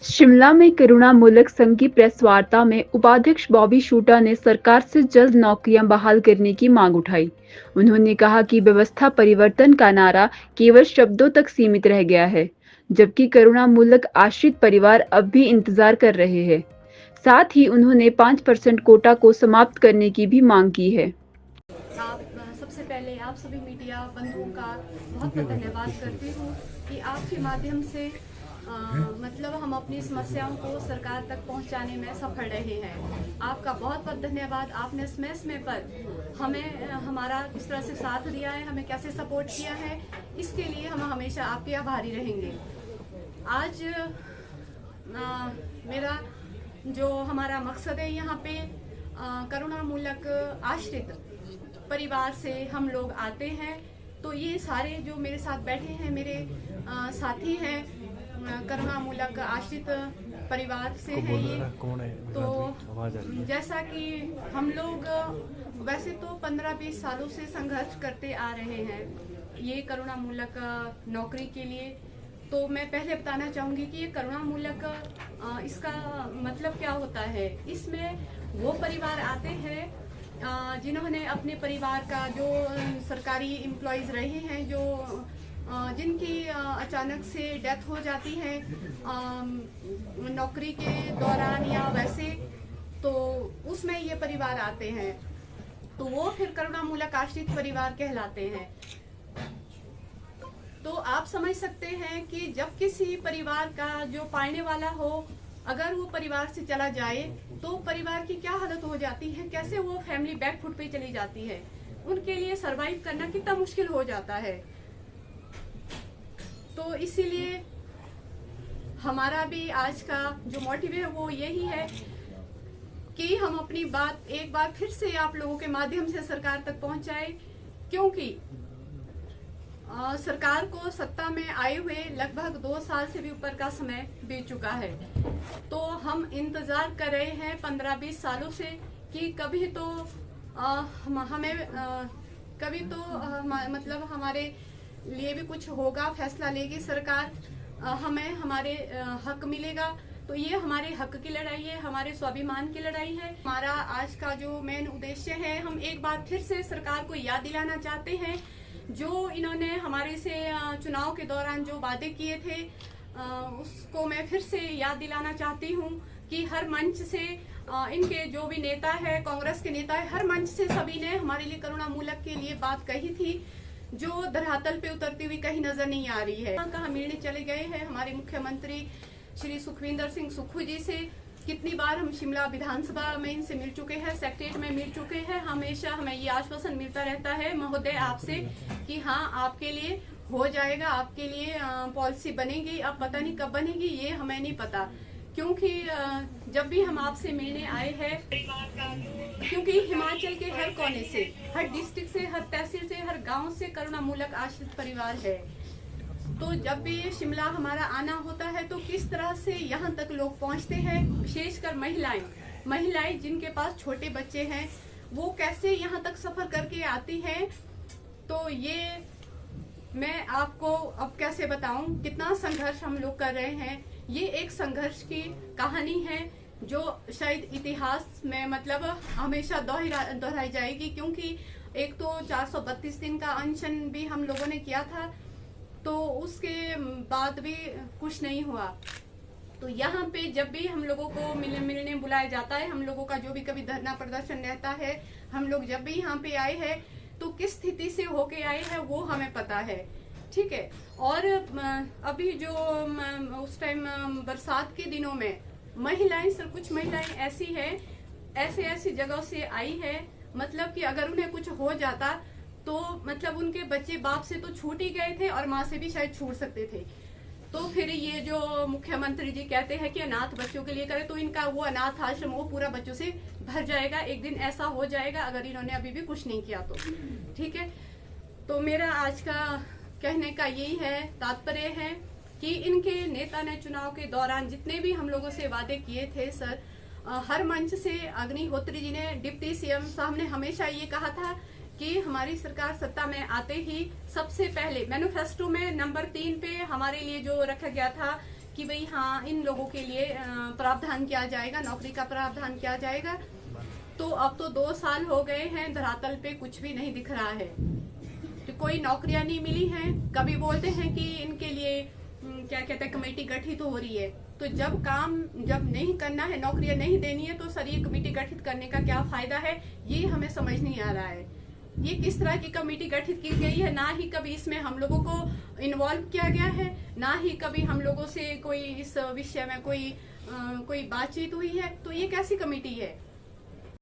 शिमला में करुणामूलक संघ की प्रेस वार्ता में उपाध्यक्ष बॉबी शूटा ने सरकार से जल्द नौकरियां बहाल करने की मांग उठाई। उन्होंने कहा कि व्यवस्था परिवर्तन का नारा केवल शब्दों तक सीमित रह गया है, जबकि करुणामूलक आश्रित परिवार अब भी इंतजार कर रहे हैं। साथ ही उन्होंने 5% कोटा को समाप्त करने की भी मांग की है। सबसे पहले आप सभी मीडिया बंधुओं का बहुत बहुत धन्यवाद करती हूँ कि आपके माध्यम से मतलब हम अपनी समस्याओं को सरकार तक पहुंचाने में सफल रहे हैं। आपका बहुत बहुत धन्यवाद। आपने समय पर हमें हमारा किस तरह से साथ दिया है, हमें कैसे सपोर्ट किया है, इसके लिए हम हमेशा आपके आभारी रहेंगे। आज मेरा जो हमारा मकसद है यहाँ पे करुणामूलक आश्रित परिवार से हम लोग आते हैं। तो ये सारे जो मेरे साथ बैठे हैं मेरे साथी हैं, करुणामूलक आश्रित परिवार से हैं ये। तो जैसा कि हम लोग वैसे तो 15-20 सालों से संघर्ष करते आ रहे हैं ये करुणामूलक नौकरी के लिए। तो मैं पहले बताना चाहूँगी कि ये करुणामूलक इसका मतलब क्या होता है। इसमें वो परिवार आते हैं जिन्होंने अपने परिवार का जो सरकारी एम्प्लॉयज़ रहे हैं, जो जिनकी अचानक से डेथ हो जाती है नौकरी के दौरान या वैसे, तो उसमें ये परिवार आते हैं, तो वो फिर करुणामूलक आश्रित परिवार कहलाते हैं। तो आप समझ सकते हैं कि जब किसी परिवार का जो पालने वाला हो अगर वो परिवार से चला जाए तो परिवार की क्या हालत हो जाती है, कैसे वो फैमिली बैक फुट पे चली जाती है, उनके लिए सरवाइव करना कितना मुश्किल हो जाता है। तो इसीलिए हमारा भी आज का जो मोटिव है वो यही है कि हम अपनी बात एक बार फिर से आप लोगों के माध्यम से सरकार तक पहुंचाए, क्योंकि सरकार को सत्ता में आए हुए लगभग 2 साल से भी ऊपर का समय बीत चुका है। तो हम इंतजार कर रहे हैं 15-20 सालों से कि कभी तो मतलब हमारे लिए भी कुछ होगा, फैसला लेगी सरकार, हमें हमारे हक मिलेगा। तो ये हमारे हक की लड़ाई है, हमारे स्वाभिमान की लड़ाई है। हमारा आज का जो मेन उद्देश्य है, हम एक बार फिर से सरकार को याद दिलाना चाहते हैं जो इन्होंने हमारे से चुनाव के दौरान जो वादे किए थे उसको मैं फिर से याद दिलाना चाहती हूँ कि हर मंच से इनके जो भी नेता है, कांग्रेस के नेता है, हर मंच से सभी ने हमारे लिए करुणामूलक के लिए बात कही थी जो धरातल पे उतरती हुई कहीं नजर नहीं आ रही है। कहाँ मिलने चले गए हैं हमारे मुख्यमंत्री श्री सुखविंदर सिंह सुक्खू जी से। कितनी बार हम शिमला विधानसभा में इनसे मिल चुके हैं, सेक्रेटरीट में मिल चुके हैं। हमेशा हमें ये आश्वासन मिलता रहता है महोदय आपसे कि हाँ आपके लिए हो जाएगा, आपके लिए पॉलिसी बनेगी। अब पता नहीं कब बनेगी, ये हमें नहीं पता, क्योंकि जब भी हम आपसे मिलने आए हैं, क्योंकि हिमाचल के हर कोने से, हर डिस्ट्रिक्ट से, हर तहसील से, हर गांव से करुणामूलक आश्रित परिवार है। तो जब भी शिमला हमारा आना होता है तो किस तरह से यहाँ तक लोग पहुँचते हैं, विशेषकर महिलाएं जिनके पास छोटे बच्चे हैं, वो कैसे यहाँ तक सफर करके आती हैं। तो ये मैं आपको अब कैसे बताऊं कितना संघर्ष हम लोग कर रहे हैं। ये एक संघर्ष की कहानी है जो शायद इतिहास में मतलब हमेशा दोहराई जाएगी, क्योंकि एक तो 432 दिन का अनशन भी हम लोगों ने किया था, तो उसके बाद भी कुछ नहीं हुआ। तो यहाँ पे जब भी हम लोगों को मिलने बुलाया जाता है, हम लोगों का जो भी कभी धरना प्रदर्शन रहता है, हम लोग जब भी यहाँ पे आए हैं तो किस स्थिति से होके आए हैं वो हमें पता है, ठीक है। और अभी जो उस टाइम बरसात के दिनों में महिलाएं, सर कुछ महिलाएं ऐसी है, ऐसी जगह से आई है, मतलब कि अगर उन्हें कुछ हो जाता तो मतलब उनके बच्चे बाप से तो छूट ही गए थे और माँ से भी शायद छूट सकते थे। तो फिर ये जो मुख्यमंत्री जी कहते हैं कि अनाथ बच्चों के लिए करें, तो इनका वो अनाथ आश्रम वो पूरा बच्चों से भर जाएगा। एक दिन ऐसा हो जाएगा अगर इन्होंने अभी भी कुछ नहीं किया तो, ठीक है। तो मेरा आज का कहने का यही है, तात्पर्य है कि इनके नेता ने चुनाव के दौरान जितने भी हम लोगों से वादे किए थे सर, हर मंच से अग्निहोत्री जी ने, डिप्टी सीएम साहब ने हमेशा ये कहा था कि हमारी सरकार सत्ता में आते ही सबसे पहले मैनिफेस्टो में नंबर 3 पे हमारे लिए जो रखा गया था कि भाई हाँ इन लोगों के लिए प्रावधान किया जाएगा, नौकरी का प्रावधान किया जाएगा। तो अब तो 2 साल हो गए हैं, धरातल पे कुछ भी नहीं दिख रहा है, तो कोई नौकरियां नहीं मिली हैं। कभी बोलते हैं कि इनके लिए क्या कहते हैं कमेटी गठित हो रही है, तो जब नहीं करना है, नौकरियां नहीं देनी है, तो सर ये कमेटी गठित करने का क्या फायदा है, ये हमें समझ नहीं आ रहा है। ये किस तरह की कमेटी गठित की गई है, ना ही कभी इसमें हम लोगों को इन्वॉल्व किया गया है, ना ही कभी हम लोगों से कोई इस विषय में कोई बातचीत हुई है। तो ये कैसी कमेटी है?